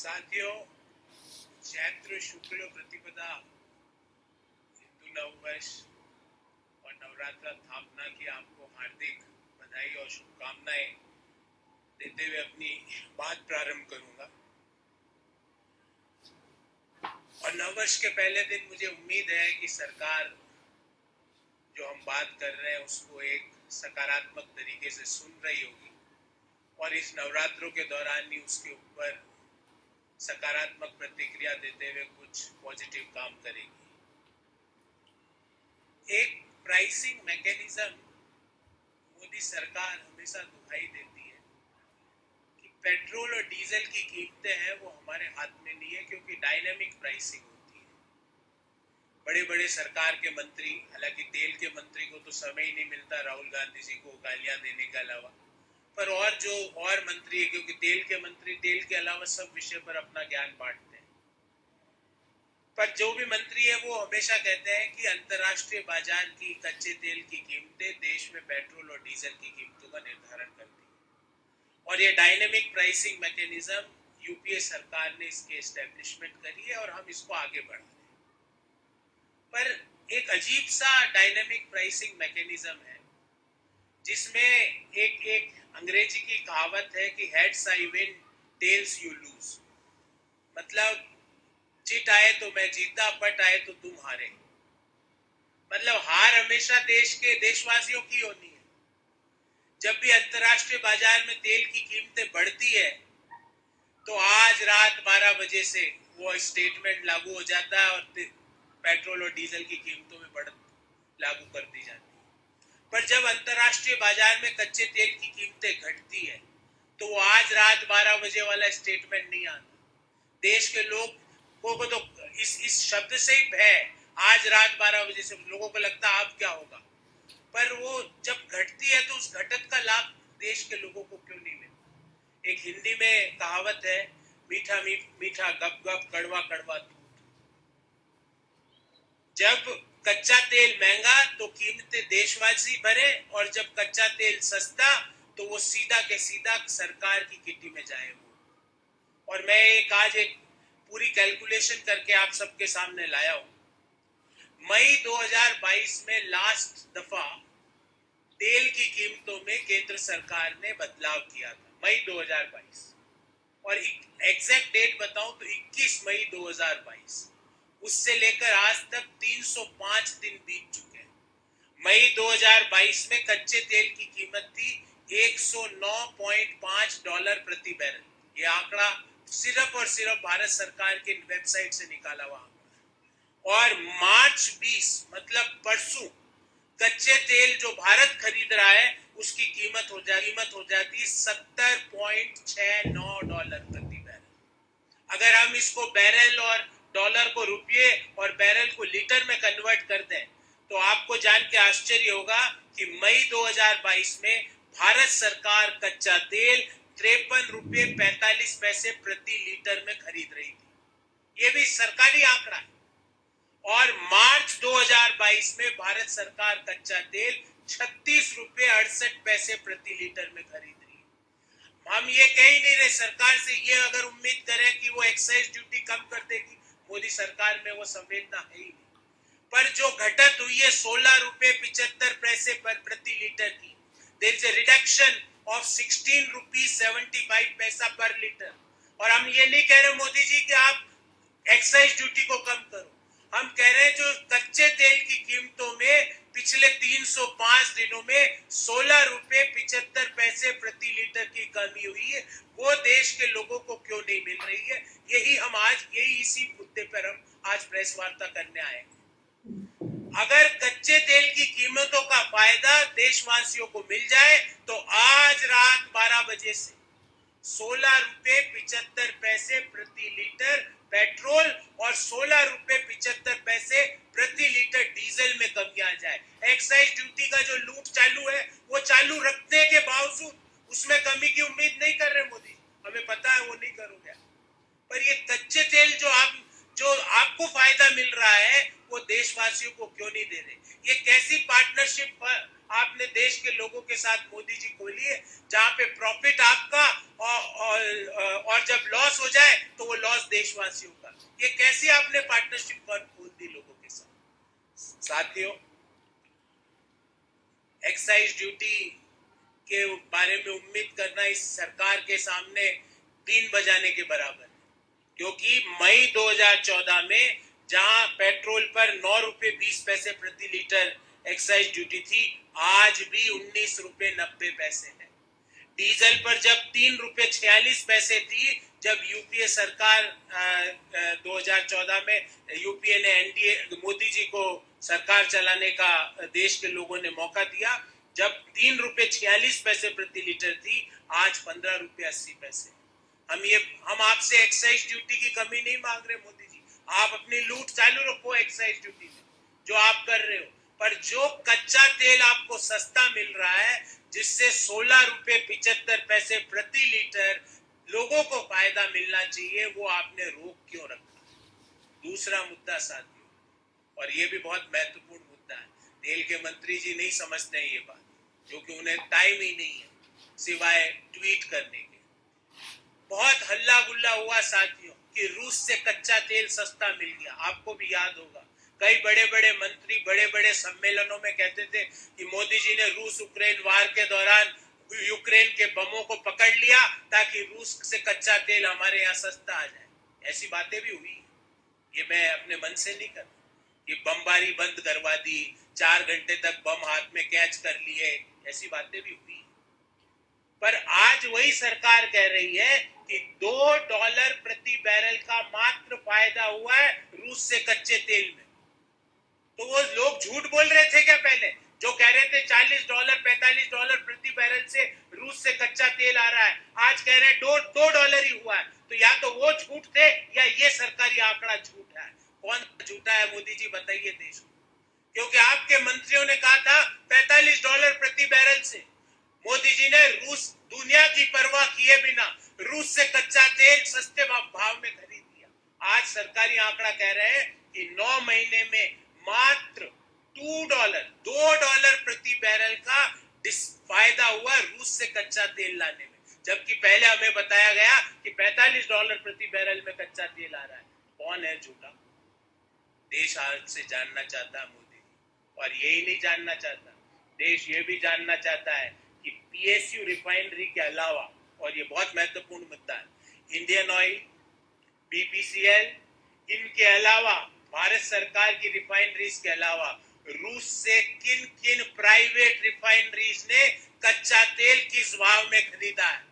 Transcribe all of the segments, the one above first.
साथियों, चैत्र शुक्ल प्रतिपदा हिंदू नववर्ष और नवरात्र स्थापना की आपको हार्दिक बधाई और शुभकामनाएं देते हुए अपनी बात प्रारंभ करूंगा। और नववर्ष के पहले दिन मुझे उम्मीद है कि सरकार जो हम बात कर रहे हैं उसको एक सकारात्मक तरीके से सुन रही होगी और इस नवरात्रों के दौरान ही उसके ऊपर सकारात्मक प्रतिक्रिया देते हुए कुछ पॉजिटिव काम करेगी। एक प्राइसिंग मैकेनिज्म मोदी सरकार हमेशा दुहाई देती है कि पेट्रोल और डीजल की कीमतें हैं वो हमारे हाथ में नहीं है, क्योंकि डायनेमिक प्राइसिंग होती है। बड़े बड़े सरकार के मंत्री, हालांकि तेल के मंत्री को तो समय ही नहीं मिलता राहुल गांधी जी को गालियां देने के अलावा, पर और जो और मंत्री है, क्योंकि तेल के मंत्री तेल के अलावा सब विषय पर अपना ज्ञान बांटते हैं, पर जो भी मंत्री है वो हमेशा कहते हैं कि अंतर्राष्ट्रीय बाजार की कच्चे तेल की कीमतें देश में पेट्रोल और डीजल की कीमतों का निर्धारण करती है। और ये डायनेमिक प्राइसिंग मैकेनिज्म यूपीए सरकार ने इसकी एस्टेब्लिशमेंट करी है और हम इसको आगे बढ़ा रहे हैं। पर एक अजीब सा डायनेमिक प्राइसिंग मैकेनिज्म है जिसमें एक अंग्रेजी की कहावत है कि heads I win tells you lose, मतलब जीत आए तो मैं जीता, पट आए तो तुम हारे। मतलब हार हमेशा देश के देशवासियों की होनी है। जब भी अंतर्राष्ट्रीय बाजार में तेल की कीमतें बढ़ती है तो आज रात 12 बजे से वो स्टेटमेंट लागू हो जाता है और पेट्रोल और डीजल की कीमतों में बढ़त लागू कर दी जाती है। पर जब अंतर्राष्ट्रीय बाजार में कच्चे तेल की कीमतें घटती है तो वो आज रात 12 बजे वाला स्टेटमेंट नहीं आता। देश के लोग को तो इस शब्द से ही भय, आज रात 12 बजे से लोगों को लगता है अब क्या होगा, पर वो जब घटती है तो उस घटत का लाभ देश के लोगों को क्यों नहीं मिलता। एक हिंदी में कहावत है, मीठा मीठा गप गप, कड़वा कड़वा दूध। जब कच्चा तेल महंगा तो कीमतें देशवासी भरे, और जब कच्चा तेल सस्ता तो वो सीधा के सीधा सरकार की किटी में जाए वो। और मैं आज एक पूरी कैलकुलेशन करके आप सबके सामने लाया हूं। मई 2022 में लास्ट दफा तेल की कीमतों में केंद्र सरकार ने बदलाव किया था, मई 2022। और एग्जैक्ट डेट बताऊं तो 21 मई 2022। उससे लेकर आज तक 305 दिन बीत चुके हैं। मई 2022 में कच्चे तेल की कीमत थी $109.5 प्रति बैरल। ये आंकड़ा सिर्फ और सिर्फ भारत सरकार के वेबसाइट से निकाला हुआ आंकड़ा। और मार्च 20 मतलब परसों कच्चे तेल जो भारत खरीद रहा है उसकी कीमत हो जाती $70.69 प्रति बैरल। अगर हम इसको बैरल और डॉलर को रुपये और बैरल को लीटर में कन्वर्ट कर दें तो आपको जान के आश्चर्य होगा कि मई 2022 में भारत सरकार कच्चा तेल ₹53.45 प्रति लीटर में खरीद रही थी। ये भी सरकारी आंकड़ा है। और मार्च 2022 में भारत सरकार कच्चा तेल ₹36.68 प्रति लीटर में खरीद रही है। हम ये कह ही नहीं रहे सरकार से ये अगर उम्मीद करें कि वो एक्साइज ड्यूटी कम कर देगी, मोदी सरकार में वो संवेदना है ही नहीं। पर जो घटत हुई है ₹16.75 पर प्रति लीटर की, there is a reduction of ₹16.75 per litre. और हम ये नहीं कह रहे मोदी जी कि आप एक्साइज ड्यूटी को कम करो, हम कह रहे हैं जो कच्चे तेल की कीमतों में पिछले 305 दिनों में ₹16.75 प्रति लीटर की कमी हुई है, वो देश के लोगों को क्यों नहीं मिल रही है। यही इसी मुद्दे पर हम आज प्रेस वार्ता करने आए हैं। अगर कच्चे तेल की कीमतों का फायदा देशवासियों को मिल जाए तो आज रात 12 बजे से ₹16.75 प्रति लीटर पेट्रोल और ₹16.75 प्रति लीटर डीजल में कमी आ जाए। एक्साइज ड्यूटी का जो लूट चालू है वो चालू रखने के बावजूद उसमें कमी की उम्मीद नहीं कर रहे मोदी, हमें पता है वो नहीं करोगे। पर ये कच्चे तेल जो आपको फायदा मिल रहा है वो देशवासियों को क्यों नहीं दे रहे। ये कैसी पार्टनरशिप आपने देश के लोगों के साथ मोदी जी खोली है, जहां पे प्रॉफिट आपका और जब लॉस हो जाए तो वो लॉस देशवासियों का। ये कैसी आपने पार्टनरशिप खोल दी लोगों के साथ। साथियों, एक्साइज ड्यूटी के बारे में उम्मीद करना इस सरकार के सामने बीन बजाने के बराबर है, क्योंकि मई 2014 में जहां पेट्रोल पर 9 रुपए 20 पैसे प्रति लीटर एक्साइज ड्यूटी थी, आज भी 19 रुपए 90 पैसे है। डीजल पर जब 3 रुपए 46 पैसे थी, जब यूपीए सरकार 2014 में यूपीए ने एनडीए मोदी जी को सरकार चलाने का देश के लोगों ने मौका दिया, जब 3 रुपए 46 पैसे प्रति लीटर थी, आज 15 रुपए 80 पैसे। हम आपसे एक्साइज ड्यूटी की कमी नहीं मांग रहे मोदी जी, आप अपनी लूट चालू रखो एक्साइज ड्यूटी में जो आप कर रहे हो, पर जो कच्चा तेल आपको सस्ता मिल रहा है, जिससे 16 रुपए 75 पैसे प्रति लीटर लोगों को फायदा मिलना चाहिए, वो आपने रोक क्यों रखा। दूसरा मुद्दा साथियों, और ये भी बहुत महत्वपूर्ण मुद्दा है, तेल के मंत्री जी नहीं समझते हैं ये बात, क्योंकि उन्हें टाइम ही नहीं है सिवाय ट्वीट करने के। बहुत हल्ला गुल्ला हुआ साथियों कि रूस से कच्चा तेल सस्ता मिल गया। आपको भी याद होगा, कई बड़े बड़े मंत्री बड़े बड़े सम्मेलनों में कहते थे कि मोदी जी ने रूस यूक्रेन वार के दौरान यूक्रेन के बमों को पकड़ लिया ताकि रूस से कच्चा तेल हमारे यहाँ सस्ता आ जाए। ऐसी बातें भी हुई, ये मैं अपने मन से नहीं कर, ये बमबारी बंद करवा दी, 4 घंटे तक बम हाथ में कैच कर लिए, ऐसी बातें भी हुई। पर आज वही सरकार कह रही है कि $2 प्रति बैरल का मात्र फायदा हुआ है रूस से कच्चे तेल में। तो वो लोग झूठ बोल रहे थे क्या पहले, जो कह रहे थे $40 $45 प्रति बैरल से रूस से कच्चा तेल आ रहा है, आज कह रहे हैं $2 ही हुआ है। तो या तो वो झूठ थे या ये सरकारी आंकड़ा झूठ है। कौन झूठा है मोदी जी बताइए देश को, क्योंकि आपके मंत्रियों ने कहा था $45 प्रति बैरल से। मोदी जी ने रूस दुनिया की परवाह किए बिना रूस से कच्चा तेल सस्ते भाव में खरीद लिया। आज सरकारी आंकड़ा कह रहे हैं कि 9 महीने में मात्र $2 प्रति बैरल का फायदा हुआ रूस से कच्चा तेल लाने में, जबकि पहले हमें बताया गया कि $45 प्रति बैरल में कच्चा तेल आ रहा है। कौन है झूठा? देश आज से जानना चाहता है मोदी जी, और यही नहीं जानना चाहता, देश ये भी जानना चाहता है कि पीएसयू रिफाइनरी के अलावा, और ये बहुत महत्वपूर्ण मुद्दा है, इंडियन ऑयल, बीपीसीएल, इनके अलावा भारत सरकार की रिफाइनरीज के अलावा रूस से किन किन प्राइवेट रिफाइनरीज ने कच्चा तेल किस भाव में खरीदा है,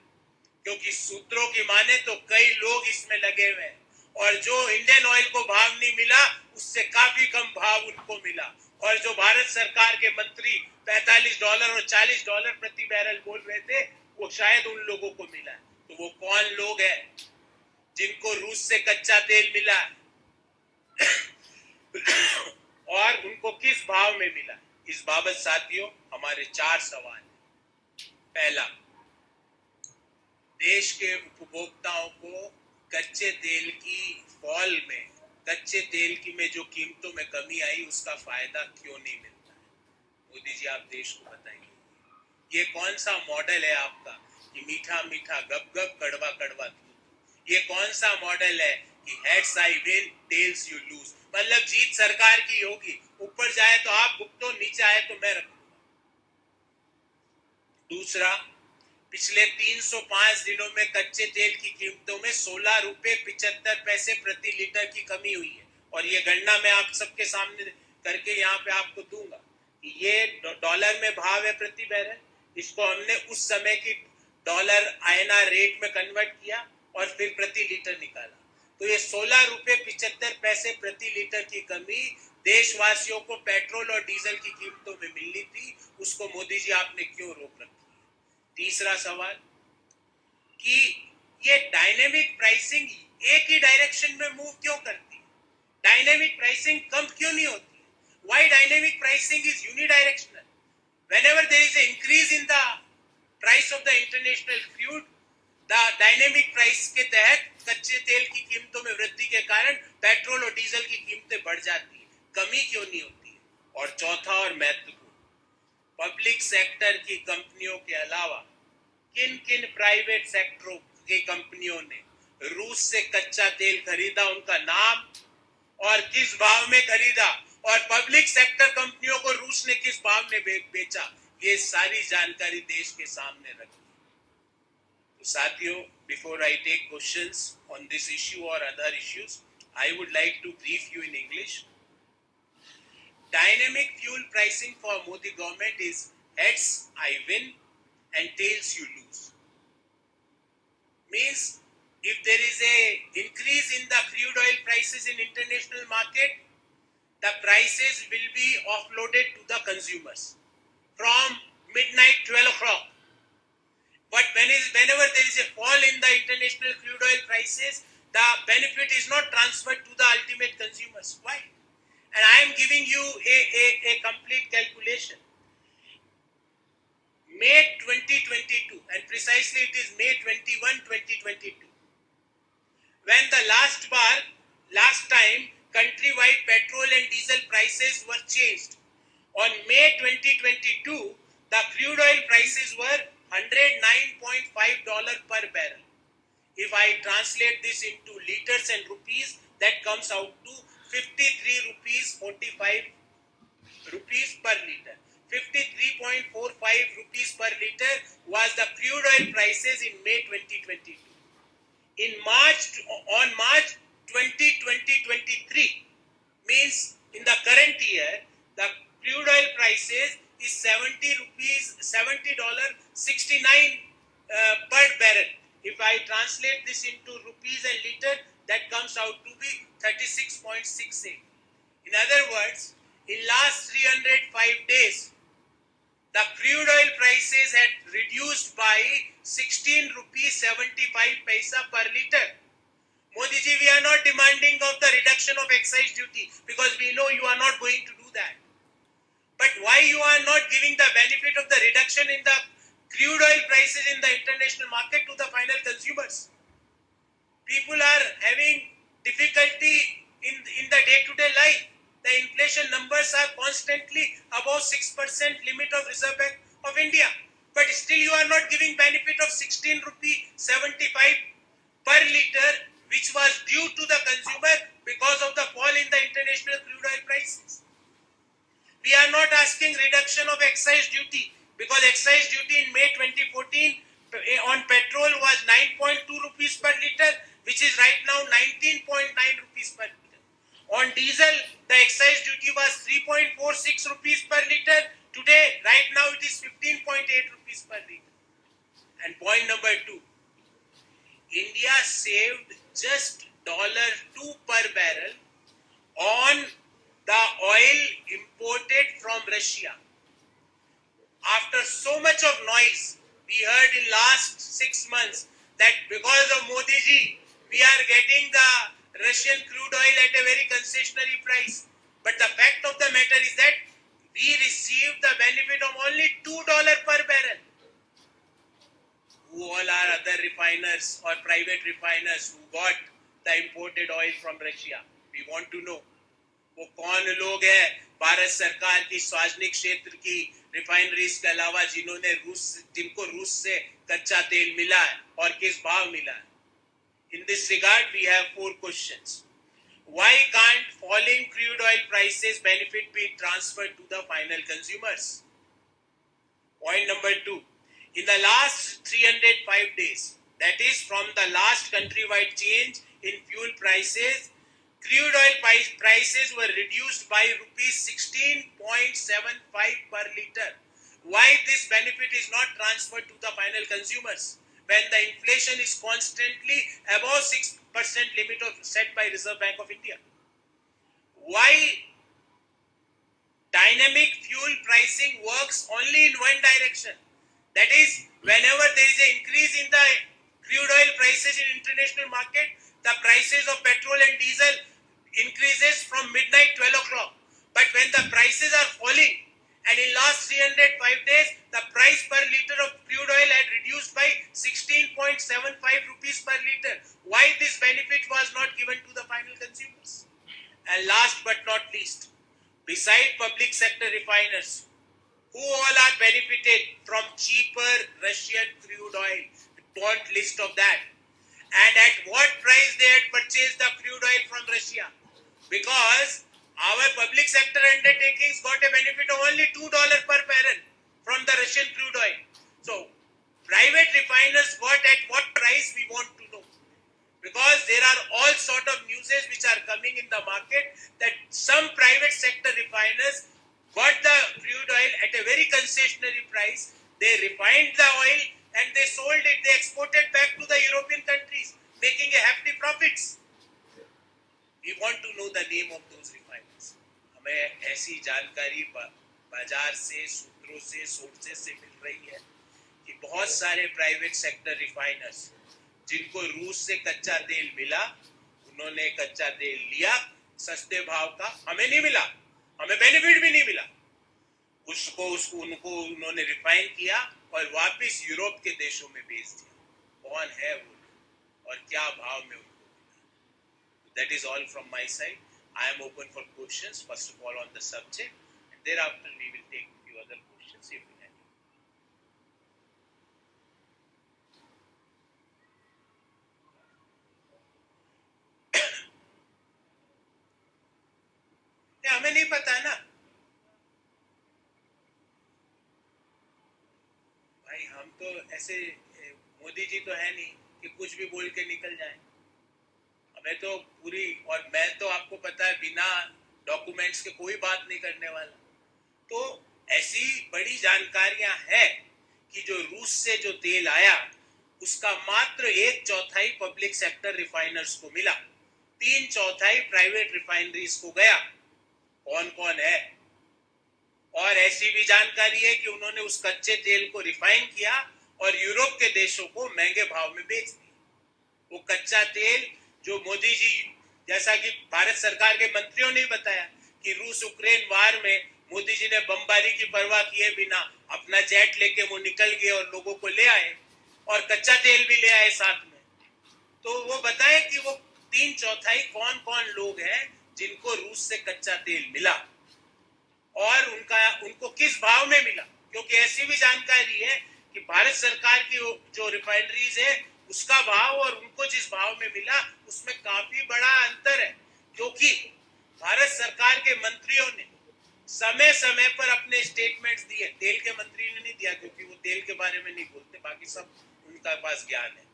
क्योंकि सूत्रों की माने तो कई लोग इसमें लगे हुए हैं, और जो इंडियन ऑयल को भाव नहीं मिला उससे काफी कम भाव उनको मिला, और जो भारत सरकार के मंत्री $45 और $40 प्रति बैरल बोल रहे थे, वो शायद उन लोगों को मिला है। तो वो कौन लोग हैं जिनको रूस से कच्चा तेल मिला और उनको किस भाव में मिला? इस बाबत साथियों हमारे 4 सवाल हैं। पहला, देश के उपभोक्ताओं को कच्चे तेल की फॉल में, कच्चे तेल की में जो कीमतों में कमी आई, उसका फायदा क्यों नहीं मिलता है? मोदी जी आप देश को बताइए, ये कौन सा मॉडल है आपका कि मीठा मीठा गप गप कड़वा कड़वा दूध? ये कौन सा मॉडल है कि heads I win tells you lose, मतलब जीत सरकार की होगी, ऊपर जाए तो आप भुगतो, नीचे आए तो मैं रखूंगा। दूसरा, पिछले 305 दिनों में कच्चे तेल की कीमतों में 16 रुपए 75 पैसे प्रति लीटर की कमी हुई है, और ये गणना मैं आप सबके सामने करके यहाँ पे आपको दूंगा। ये डॉलर में भाव है प्रति बैरल, इसको हमने उस समय की डॉलर INR रेट में कन्वर्ट किया और फिर प्रति लीटर निकाला, तो ये 16 रुपए 75 पैसे प्रति लीटर की कमी देशवासियों को पेट्रोल और डीजल की कीमतों में मिलनी थी, उसको मोदी जी आपने क्यों रोक रखी? तीसरा सवाल कि ये डायनेमिक प्राइसिंग एक ही डायरेक्शन में मूव क्यों करती है? डायनेमिक प्राइसिंग कम क्यों नहीं होती है? Why dynamic pricing is unidirectional? Whenever there is an increase in the price of the international crude, the dynamic price के तहत कच्चे तेल की कीमतों में वृद्धि के कारण पेट्रोल और डीजल की कीमतें बढ़ जाती है, कमी क्यों नहीं होती है? और चौथा और महत्वपूर्ण, पब्लिक सेक्टर की कंपनियों के अलावा किन किन प्राइवेट सेक्टरों की कंपनियों ने रूस से कच्चा तेल खरीदा, उनका नाम और किस भाव में खरीदा, और पब्लिक सेक्टर कंपनियों को रूस ने किस भाव में बेचा, ये सारी जानकारी देश के सामने रखी। तो साथियों, before I take questions on this issue और other issues, I would like to brief you in English. Dynamic fuel pricing for Modi government is heads I win and tails you lose. Means if there is a increase in the crude oil prices in international market, the prices will be offloaded to the consumers from midnight 12 o'clock. But whenever there is a fall in the international crude oil prices, the benefit is not transferred to the ultimate consumers. Why? And I am giving you a complete calculation. May 2022, and precisely it is May 21, 2022. When the last time countrywide petrol and diesel prices were changed. On May 2022, the crude oil prices were $109.5 per barrel. If I translate this into liters and rupees, that comes out to 53 rupees 45 rupees per liter. 53.45 rupees per liter was the crude oil prices in May 2022. On March 2023, means in the current year, the crude oil prices is $70.69 per barrel. If I translate this into rupees and liter, that comes out to be 36.68. In other words, in last 305 days, the crude oil prices had reduced by 16 rupees 75 paisa per liter. Modi ji, we are not demanding of the reduction of excise duty because we know you are not going to do that. But why you are not giving the benefit of the reduction in the crude oil prices in the international market to the final consumers? People are having difficulty in the day-to-day life. The inflation numbers are constantly above 6% limit of Reserve Bank of India. But still you are not giving benefit of 16 rupee 75 per liter, which was due to the consumer because of the fall in the international crude oil prices. We are not asking reduction of excise duty because excise duty in May 2014 on petrol was 9.2 rupees per liter, which is right now 19.9 rupees per liter. On diesel, the excise duty was 3.46 rupees per liter. Today, right now, it is 15.8 rupees per liter. And point number 2, India saved just $2 per barrel on the oil imported from Russia. After so much of noise, we heard in last 6 months that because of Modi ji, we are getting the Russian crude oil at a very concessionary price. But the fact of the matter is that we received the benefit of only $2 per barrel. Who all are other refiners or private refiners who got the imported oil from Russia? We want to know. वो कौन लोग हैं भारत सरकार की सार्वजनिक क्षेत्र की refineries के अलावा जिनको रूस से कच्चा तेल मिला है और किस भाव मिला है? In this regard, we have 4 questions. Why can't falling crude oil prices benefit be transferred to the final consumers? Point number 2. In the last 305 days, that is from the last countrywide change in fuel prices, crude oil prices were reduced by rupees 16.75 per liter. Why this benefit is not transferred to the final consumers when the inflation is constantly above 6% limit set by Reserve Bank of India? Why dynamic fuel pricing works only in one direction? That is, whenever there is an increase in the crude oil prices in international market, the prices of petrol and diesel increases from midnight 12 o'clock. But when the prices are falling, and in last 305 days, the price per liter of crude oil had reduced by 16.75 rupees per liter. Why this benefit was not given to the final consumers? And last but not least, beside public sector refiners, Who all are benefited from cheaper Russian crude oil? Want list of that. And at what price they had purchased the crude oil from Russia? Because our public sector undertakings got a benefit of only $2 per barrel from the Russian crude oil. So, private refiners got at what price we want to know. Because there are all sort of newses which are coming in the market that some private sector refiners got the crude oil at a very concessionary price. They refined the oil and they sold it, they exported back to the European countries, making a hefty profits. We want to know the name of those refiners. हमें ऐसी जानकारी बाजार से, सूत्रों से, sources से मिल रही है कि बहुत सारे प्राइवेट सेक्टर रिफाइनर्स जिनको रूस से कच्चा तेल मिला, उन्होंने कच्चा तेल लिया सस्ते भाव का, हमें नहीं मिला, हमें बेनिफिट भी नहीं मिला, उनको उन्होंने रिफाइन किया और वापस यूरोप के देशों में बेच दिया। कौन है वो और क्या भाव में उनको मिला? That is all from my side. I am open for questions, first of all on the subject, and thereafter we will take a few other questions if we have. हमें नहीं पता है ना भाई, हम तो ऐसे मोदी जी तो है नहीं कि कुछ भी बोल के निकल जाए। हमें तो पूरी, और मैं तो आपको पता है बिना डॉक्यूमेंट्स के कोई बात नहीं करने वाला। तो ऐसी बड़ी जानकारियां हैं कि जो रूस से जो तेल आया उसका मात्र 1/4 पब्लिक सेक्टर रिफाइनर्स को मिला, 3/4 प्राइवेट रिफाइनरीज को गया। कौन कौन है? और ऐसी भी जानकारी है कि उन्होंने उस कच्चे तेल को रिफाइन किया और यूरोप के देशों को महंगे भाव में बेच दिया। वो कच्चा तेल जो मोदी जी, जैसा कि भारत सरकार के मंत्रियों ने बताया कि रूस यूक्रेन वार में मोदी जी ने बमबारी की परवाह किए बिना अपना जेट लेके वो निकल गए और लोगों को ले आए और कच्चा तेल भी ले आए साथ में। तो वो बताए कि वो 3/4 कौन कौन लोग हैं जिनको रूस से कच्चा तेल मिला और उनको किस भाव में मिला। क्योंकि ऐसी भी जानकारी है कि भारत सरकार की जो रिफाइनरीज है उसका भाव और उनको जिस भाव में मिला उसमें काफी बड़ा अंतर है। क्योंकि भारत सरकार के मंत्रियों ने समय समय पर अपने स्टेटमेंट्स दिए, तेल के मंत्री ने नहीं दिया क्योंकि वो तेल के बारे में नहीं बोलते, बाकी सब उनका पास ज्ञान है।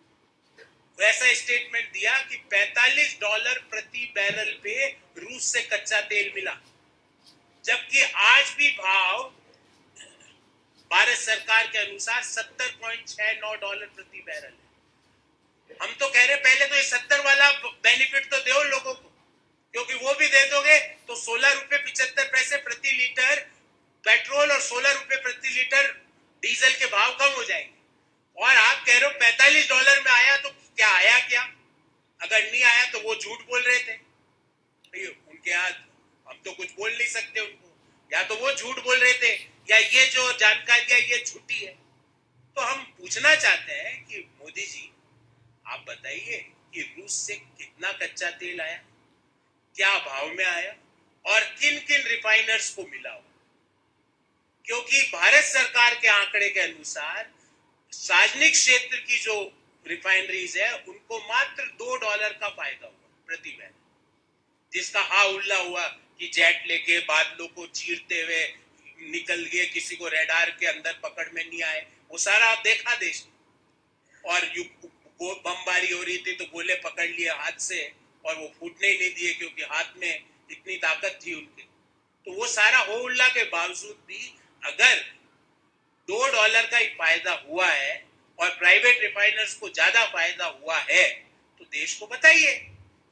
वैसा स्टेटमेंट दिया कि $45 प्रति बैरल पे रूस से कच्चा तेल मिला, जबकि आज भी भाव भारत सरकार के अनुसार $70.69 प्रति बैरल है। हम तो कह रहे पहले तो ये 70 वाला बेनिफिट तो दो लोगों को, क्योंकि वो भी दे दोगे तो ₹16.75 प्रति लीटर पेट्रोल और ₹16 प्रति लीटर डीजल के भाव कम हो जाएंगे। और आप कह रहे हो $45 में आया, तो क्या आया क्या? अगर नहीं आया तो वो झूठ बोल रहे थे। उनके यहाँ हम तो कुछ बोल नहीं सकते उनको, या तो वो झूठ बोल रहे थे या ये जो जानकारी है ये झूठी है। तो हम पूछना चाहते हैं कि मोदी जी आप बताइए कि रूस से कितना कच्चा तेल आया, क्या भाव में आया और किन किन रिफाइनर्स को मिला हो। क्योंकि भारत सरकार के आंकड़े के अनुसार सार्वजनिक क्षेत्र की जो रिफाइनरीज है उनको मात्र $2 का फायदा हुआ प्रति बैरल, जिसका हाउल्ला हुआ कि जेट लेके बादलों को चीरते हुए निकल गए, किसी को रेडार के अंदर पकड़ में नहीं आए, वो सारा देखा देश ने। और बमबारी हो रही थी तो गोले पकड़ लिए हाथ से और वो फूटने ही नहीं दिए क्योंकि हाथ में इतनी ताकत थी उनके। तो वो सारा होल्ला के बावजूद भी अगर $2 का ही फायदा हुआ है और प्राइवेट रिफाइनर्स को ज्यादा फायदा हुआ है तो देश को बताइए,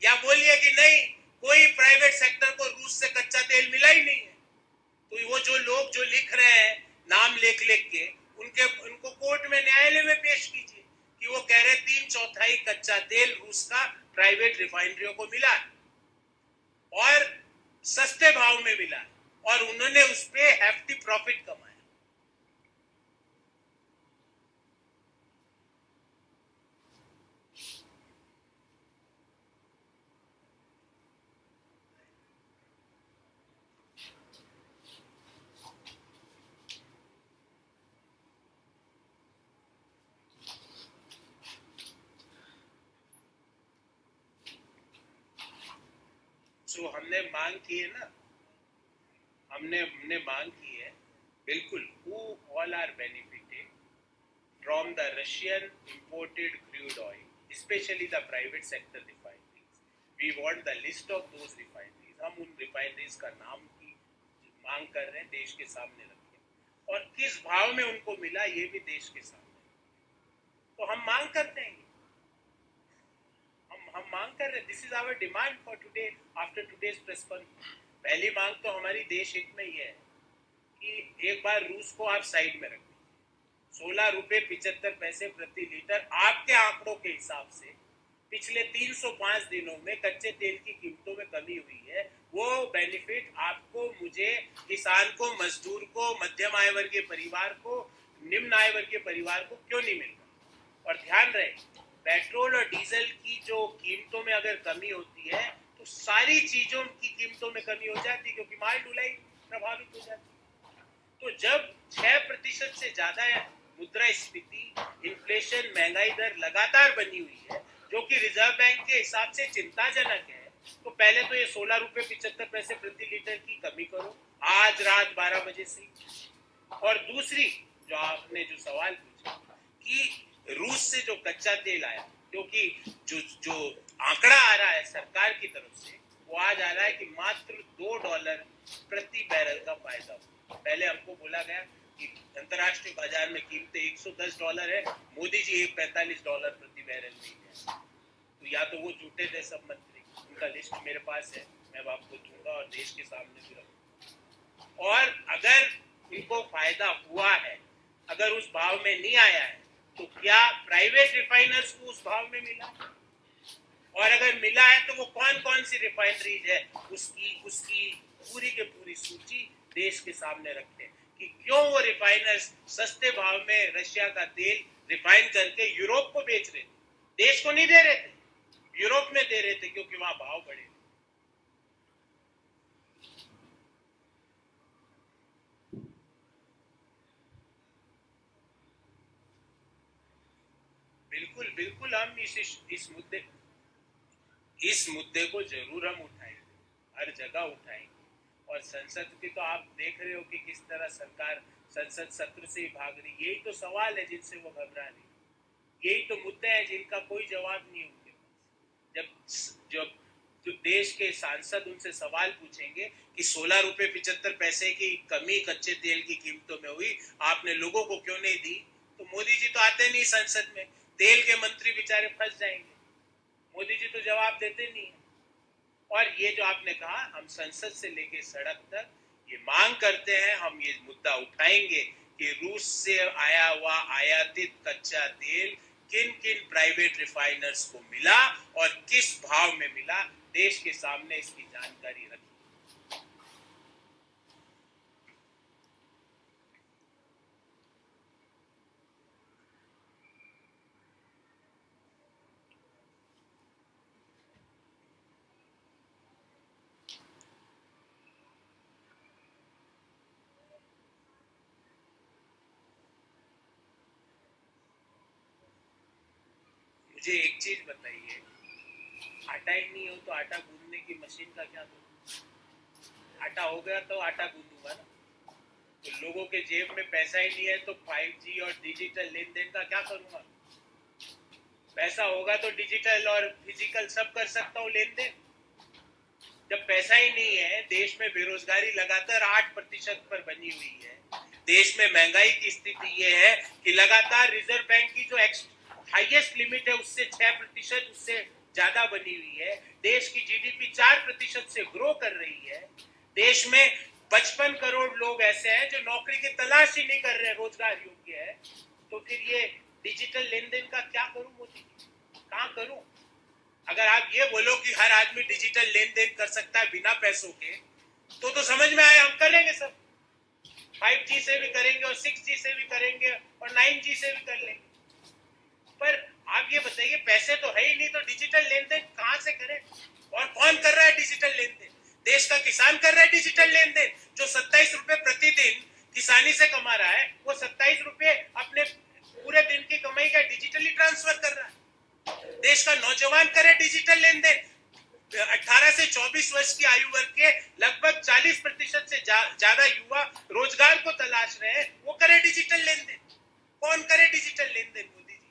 या बोलिए कि नहीं कोई प्राइवेट सेक्टर को रूस से कच्चा तेल मिला ही नहीं है। तो वो जो लोग जो लिख रहे हैं नाम लिख लिख के उनको कोर्ट में न्यायालय में पेश कीजिए कि वो कह रहे 3/4 कच्चा तेल रूस का प्राइवेट रिफाइनरियों को मिला और सस्ते भाव में मिला और उन्होंने उस पर हेफ्टी प्रॉफिट कमाया। जो हमने मांग की है ना, हमने मांग की है, बिल्कुल, who all are benefited from the Russian imported crude oil, especially the private sector refineries. We want the list of those refineries. हम उन refineries का नाम की मांग कर रहे हैं, देश के सामने रखें, और किस भाव में उनको मिला ये भी देश के सामने। तो हम मांग करते हैं, हम मांग कर रहे हैं। This is our demand for today after today's press conference. पहली मांग तो हमारी देश हित में ये है कि एक बार रूस को आप साइड में रखें। 16 रुपए 75 पैसे प्रति लीटर आपके आंकड़ों के हिसाब से पिछले 305 दिनों में कच्चे तेल की कीमतों में कमी हुई है। वो बेनिफिट आपको, मुझे, किसान को, मजदूर को, मध्यम आय वर्गीय परिवार को, निम्न आय वर्गीय परिवार को क्यों नहीं मिल रहा? और ध्यान रहे, पेट्रोल और डीजल की जो कीमतों में अगर कमी होती है तो सारी चीजों की कीमतों में कमी हो जाती है, क्योंकि माल ढुलाई प्रभावित हो जाती है। तो जब 6% से ज्यादा मुद्रास्फीति, इन्फ्लेशन, महंगाई दर लगातार बनी हुई है, जो कि रिजर्व बैंक के हिसाब से चिंताजनक है, तो पहले तो ये 16 रुपए 75 पैसे प्रति लीटर की कमी करो आज रात 12 बजे से। और दूसरी, जो आपने जो सवाल पूछा कि रूस से जो कच्चा तेल आया, क्योंकि जो आंकड़ा आ रहा है सरकार की तरफ से, वो आज आ रहा है कि मात्र $2 प्रति बैरल का फायदा हो। पहले हमको बोला गया कि अंतर्राष्ट्रीय बाजार में कीमतें $110 है, मोदी जी $45 प्रति बैरल में है। तो या तो वो झूठे थे सब मंत्री, उनका लिस्ट मेरे पास है, मैं आपको दूंगा और देश के सामने भी रखूंगा। और अगर इनको फायदा हुआ है, अगर उस भाव में नहीं आया है, तो क्या प्राइवेट रिफाइनर्स को उस भाव में मिला? और अगर मिला है तो वो कौन कौन सी रिफाइनरीज है, उसकी पूरी की पूरी सूची देश के सामने रखते हैं कि क्यों वो रिफाइनर्स सस्ते भाव में रशिया का तेल रिफाइन करके यूरोप को बेच रहे थे। देश को नहीं दे रहे थे, यूरोप में दे रहे थे, क्योंकि वहां भाव बढ़े। बिल्कुल बिल्कुल, हम इस मुद्दे को जरूर हम उठाएंगे, हर जगह उठाएंगे। और संसद की तो आप देख रहे हो कि किस तरह सरकार संसद सत्र से ही भाग रही। यही तो सवाल है जिनसे वो घबरा रही, यही तो मुद्दे हैं जिनका कोई जवाब नहीं उनके पास। जब जो देश के सांसद उनसे सवाल पूछेंगे कि 16 रुपए 75 पैसे की कमी कच्चे तेल की कीमतों में हुई, आपने लोगों को क्यों नहीं दी, तो मोदी जी तो आते नहीं संसद में, तेल के मंत्री बेचारे फंस जाएंगे, मोदी जी तो जवाब देते नहीं है। और ये जो आपने कहा, हम संसद से लेके सड़क तक ये मांग करते हैं, हम ये मुद्दा उठाएंगे कि रूस से आया हुआ आयातित कच्चा तेल किन किन प्राइवेट रिफाइनर्स को मिला और किस भाव में मिला, देश के सामने इसकी जानकारी रखी। मुझे एक चीज बताइए, आटा ही नहीं हो तो आटा गूंदने की मशीन का क्या करूं? आटा हो गया तो आटा गूंदूंगा ना। तो लोगों के जेब में पैसा ही नहीं है तो 5G और डिजिटल लेन देन का क्या करूंगा? पैसा होगा तो डिजिटल और फिजिकल सब कर सकता हूँ लेन देन। जब पैसा ही नहीं है, देश में बेरोजगारी लगातार 8% पर बनी हुई है, देश में महंगाई की स्थिति ये है कि लगातार रिजर्व बैंक की जो हाईएस्ट लिमिट है उससे 6%, उससे ज्यादा बनी हुई है, देश की जीडीपी 4% से ग्रो कर रही है, देश में 55 करोड़ लोग ऐसे हैं जो नौकरी की तलाश ही नहीं कर रहे, रोजगार योग्य है। तो फिर ये डिजिटल लेन देन का क्या करूं मोदी जी, कहां करूं? अगर आप ये बोलो कि हर आदमी डिजिटल लेन देन कर सकता है बिना पैसों के, तो समझ में आए, हम करेंगे सब, 5G से भी करेंगे और 6G से भी करेंगे और 9G से भी कर लेंगे। पर आप ये बताइए, पैसे तो है ही नहीं, तो डिजिटल लेन देन कहां से करें? और कौन कर रहा है डिजिटल लेन देन? देश का किसान कर रहा है डिजिटल लेन देन, जो 27 रुपए प्रतिदिन किसानी से कमा रहा है, वो 27 रुपए अपने पूरे दिन की कमाई का डिजिटली ट्रांसफर कर रहा है। देश का नौजवान करे डिजिटल लेन देन, 18 से 24 वर्ष की आयु वर्ग के लगभग 40% से ज्यादा युवा रोजगार को तलाश रहे हैं, वो करे डिजिटल लेन देन। कौन करे डिजिटल लेन देन? मोदी जी,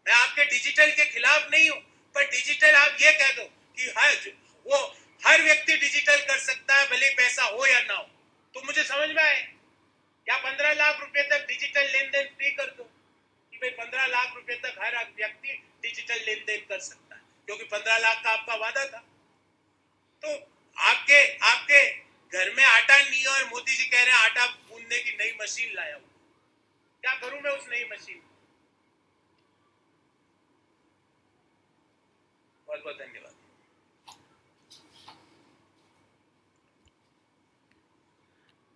मैं आपके डिजिटल के खिलाफ नहीं हूं, पर डिजिटल आप ये कह दो कि हर व्यक्ति डिजिटल कर सकता है, भले पैसा हो या ना हो, तो मुझे समझ में आए। या 15 लाख रुपए तक डिजिटल लेन देन फ्री कर दो कि भाई 15 लाख रुपए तक हर व्यक्ति डिजिटल लेन देन कर सकता है, क्योंकि 15 लाख का आपका वादा था। तो आपके आपके घर में आटा नहीं है और मोदी जी कह रहे हैं आटा गूंदने की नई मशीन लाया हूं। क्या करूं मैं उस नई मशीन? बहुत बहुत धन्यवाद।